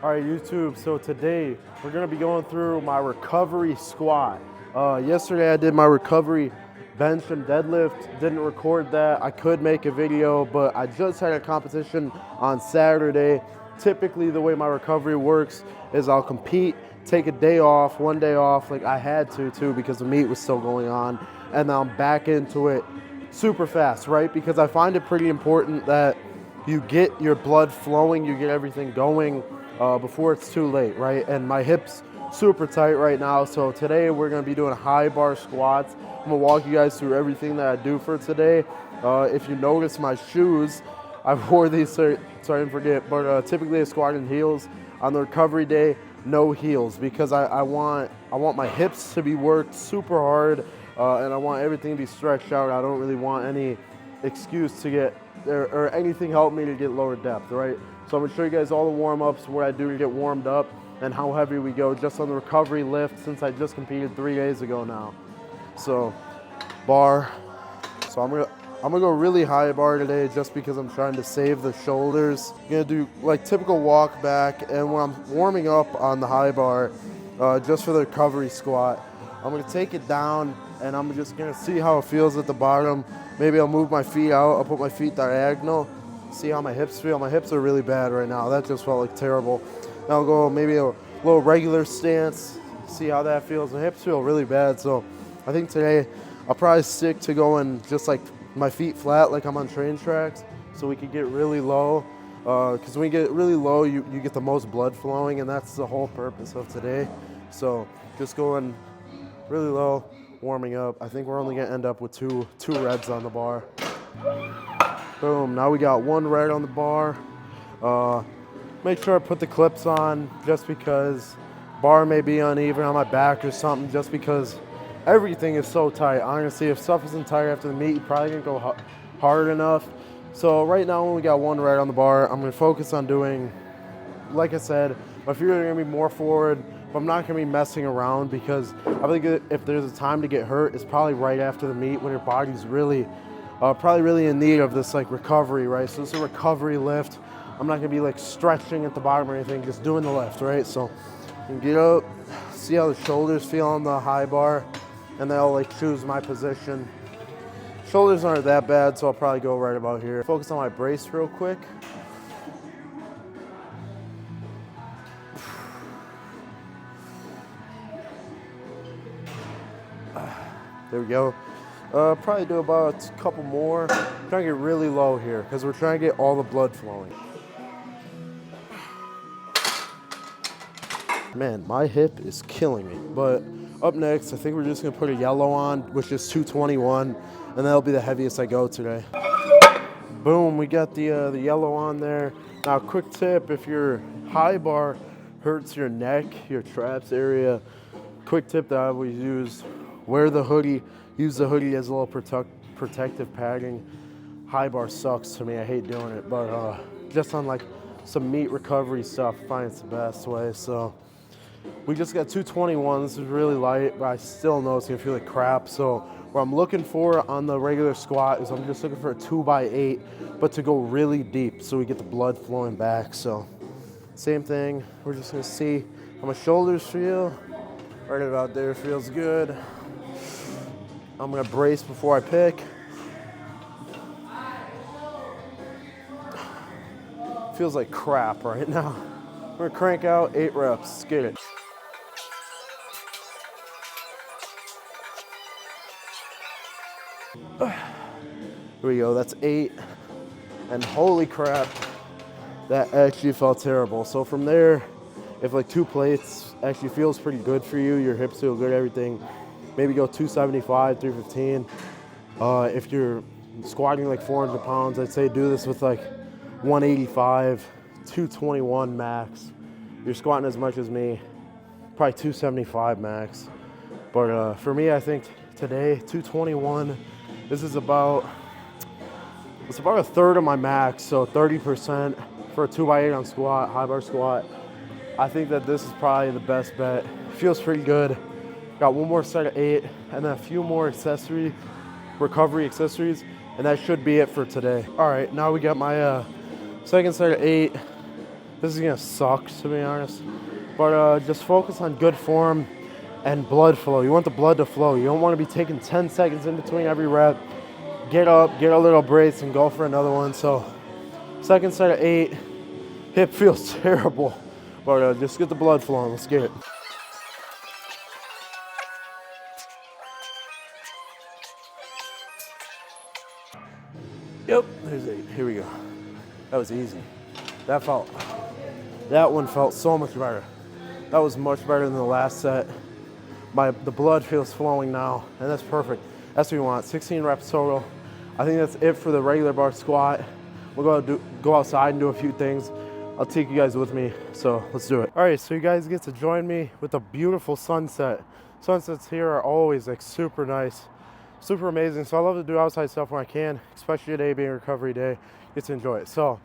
All right, YouTube, so today we're gonna be going through my recovery squat. Yesterday I did my recovery bench and deadlift, didn't record that. I could make a video, but I just had a competition on Saturday. Typically the way my recovery works is I'll compete, take a day off, one day off, like I had to too because the meet was still going on, and then I'm back into it super fast, right? Because I find it pretty important that you get your blood flowing, you get everything going before it's too late, right? And my hips super tight right now, so today we're gonna be doing high bar squats. I'm gonna walk you guys through everything that I do for today. If you notice my shoes, I wore these, so I didn't forget, but typically I squat in heels. On the recovery day, no heels, because I want my hips to be worked super hard, and I want everything to be stretched out. I don't really want any excuse to get or anything help me to get lower depth, right? So I'm gonna show you guys all the warm-ups, what I do to get warmed up, and how heavy we go just on the recovery lift, since I just competed 3 days ago now. So bar, so I'm gonna go really high bar today just because I'm trying to save the shoulders. I'm gonna do like typical walk back, and when I'm warming up on the high bar, just for the recovery squat, I'm gonna take it down and I'm just gonna see how it feels at the bottom. Maybe I'll move my feet out, I'll put my feet diagonal, see how my hips feel. My hips are really bad right now. That just felt like terrible. Now I'll go maybe a little regular stance, see how that feels. My hips feel really bad, so I think today I'll probably stick to going just like my feet flat like I'm on train tracks, so we can get really low. Because when you get really low, you get the most blood flowing, and that's the whole purpose of today. So just going really low, warming up. I think we're only gonna end up with two reps on the bar. Boom, now we got one red on the bar. Make sure I put the clips on just because bar may be uneven on my back or something, just because everything is so tight. Honestly, if stuff isn't tight after the meet, you probably didn't go hard enough. So right now when we got one red on the bar, I'm gonna focus on doing, like I said, my feet are gonna be more forward, but I'm not gonna be messing around, because I think if there's a time to get hurt, it's probably right after the meet when your body's really, probably really in need of this like recovery, right? So it's a recovery lift. I'm not gonna be like stretching at the bottom or anything, just doing the lift, right? So you can get up, see how the shoulders feel on the high bar, and then I'll like choose my position. Shoulders aren't that bad, so I'll probably go right about here. Focus on my brace real quick. There we go. Probably do about a couple more. Trying to get really low here because we're trying to get all the blood flowing. Man, my hip is killing me. But up next, I think we're just gonna put a yellow on, which is 221, and that'll be the heaviest I go today. Boom, we got the yellow on there. Now, quick tip, if your high bar hurts your neck, your traps area, quick tip that I always use, wear the hoodie, use the hoodie as a little protective padding. High bar sucks to me, I hate doing it, but just on like some meat recovery stuff, I find it's the best way. So we just got 221, this is really light, but I still know it's gonna feel like crap. So what I'm looking for on the regular squat is I'm just looking for a 2x8, but to go really deep so we get the blood flowing back. So same thing, we're just gonna see how my shoulders feel. Right about there feels good. I'm gonna brace before I pick. Feels like crap right now. We're gonna crank out 8 reps, let's get it. Here we go, that's 8. And holy crap, that actually felt terrible. So from there, if like 2 plates actually feels pretty good for you, your hips feel good, everything, maybe go 275, 315. If you're squatting like 400 pounds, I'd say do this with like 185, 221 max. If you're squatting as much as me, probably 275 max. But for me, I think today, 221, this is it's about a third of my max, so 30% for a 2x8 on squat, high bar squat. I think that this is probably the best bet. Feels pretty good. Got one more set of 8, and then a few more recovery accessories, and that should be it for today. All right, now we got my second set of 8. This is gonna suck, to be honest. But just focus on good form and blood flow. You want the blood to flow. You don't want to be taking 10 seconds in between every rep. Get up, get a little brace, and go for another one. So, second set of 8. Hip feels terrible, but just get the blood flowing. Let's get it. Yep, there's 8. Here we go. That was easy. That one felt so much better. That was much better than the last set. The blood feels flowing now, and that's perfect. That's what we want. 16 reps total. I think that's it for the regular bar squat. We'll go outside and do a few things. I'll take you guys with me, so let's do it. All right, so you guys get to join me with a beautiful sunset. Sunsets here are always like super nice, super amazing. So I love to do outside stuff when I can, especially today being recovery day. Get to enjoy it. So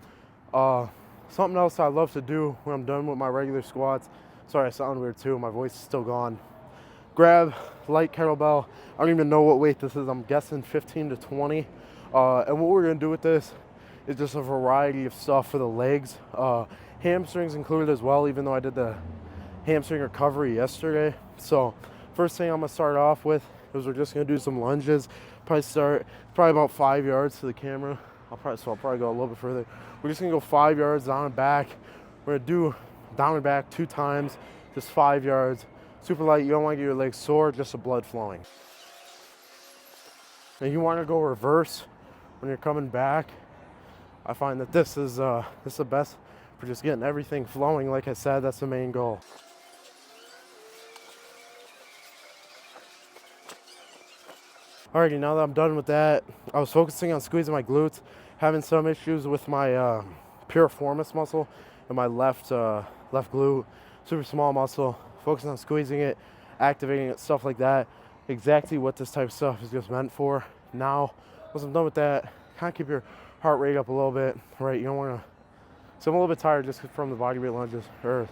something else I love to do when I'm done with my regular squats. Sorry, I sound weird too. My voice is still gone. Grab light kettlebell. I don't even know what weight this is. I'm guessing 15 to 20. And what we're gonna do with this is just a variety of stuff for the legs. Hamstrings included as well, even though I did the hamstring recovery yesterday. So first thing I'm gonna start off with is we're just gonna do some lunges. Probably about 5 yards to the camera. I'll probably go a little bit further. We're just gonna go 5 yards down and back. We're gonna do down and back 2 times, just 5 yards. Super light. You don't want to get your legs sore, just the blood flowing. And you want to go reverse when you're coming back. I find that this is the best for just getting everything flowing. Like I said, that's the main goal. Alrighty, now that I'm done with that, I was focusing on squeezing my glutes, having some issues with my piriformis muscle and my left glute, super small muscle. Focusing on squeezing it, activating it, stuff like that. Exactly what this type of stuff is just meant for. Now, once I'm done with that, kind of keep your heart rate up a little bit, right? You don't want to. So I'm a little bit tired just from the body weight lunges or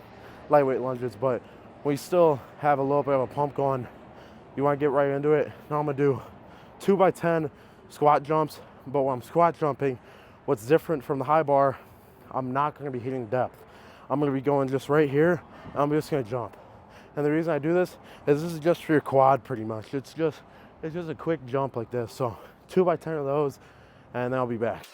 lightweight lunges, but when you still have a little bit of a pump going, you want to get right into it. Now I'm gonna do 2x10 squat jumps, but when I'm squat jumping, what's different from the high bar, I'm not gonna be hitting depth. I'm gonna be going just right here. I'm just gonna jump. And the reason I do this is just for your quad pretty much. It's just a quick jump like this. So 2x10 of those, and then I'll be back.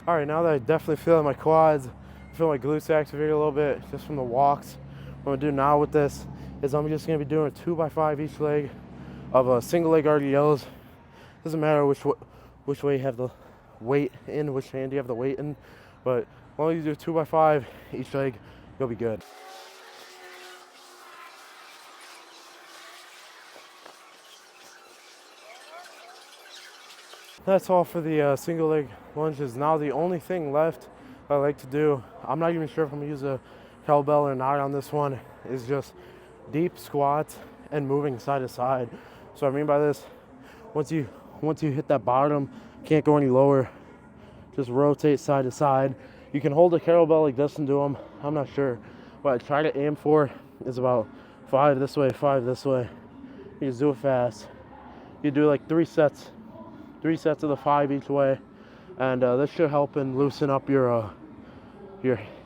All right, now that I definitely feel my quads, I feel my glutes activate a little bit just from the walks. What I'm gonna do now with this is I'm just gonna be doing a 2x5 each leg of a single leg RDLs. Doesn't matter which way you have the weight in, which hand you have the weight in, but as long as you do 2x5 each leg, you'll be good. That's all for the single leg lunges. Now the only thing left I like to do, I'm not even sure if I'm gonna use a kettlebell or not on this one, is just deep squats and moving side to side. So what I mean by this, once you hit that bottom, can't go any lower, just rotate side to side. You can hold a kettlebell like this and do them. I'm not sure. What I try to aim for is about 5 this way, 5 this way. You just do it fast. You do like 3 sets of the 5 each way, and this should help and loosen up your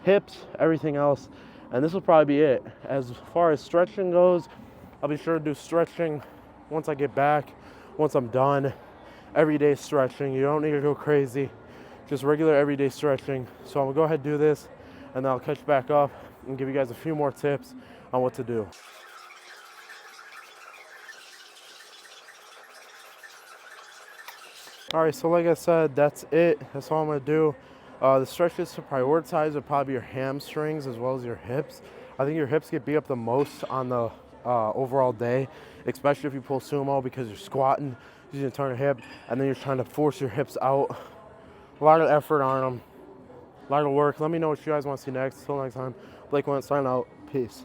hips, everything else. And this will probably be it. As far as stretching goes, I'll be sure to do stretching once I get back, once I'm done. Everyday stretching. You don't need to go crazy. Just regular everyday stretching. So I'm gonna go ahead and do this, and then I'll catch back up and give you guys a few more tips on what to do. All right, so like I said, that's it. That's all I'm gonna do. The stretches to prioritize are probably your hamstrings as well as your hips. I think your hips get beat up the most on the overall day, especially if you pull sumo, because you're squatting, using to turn a hip, and then you're trying to force your hips out. A lot of effort on them, a lot of work. Let me know what you guys want to see next. Till next time, Blakewendt1 signing out. Peace.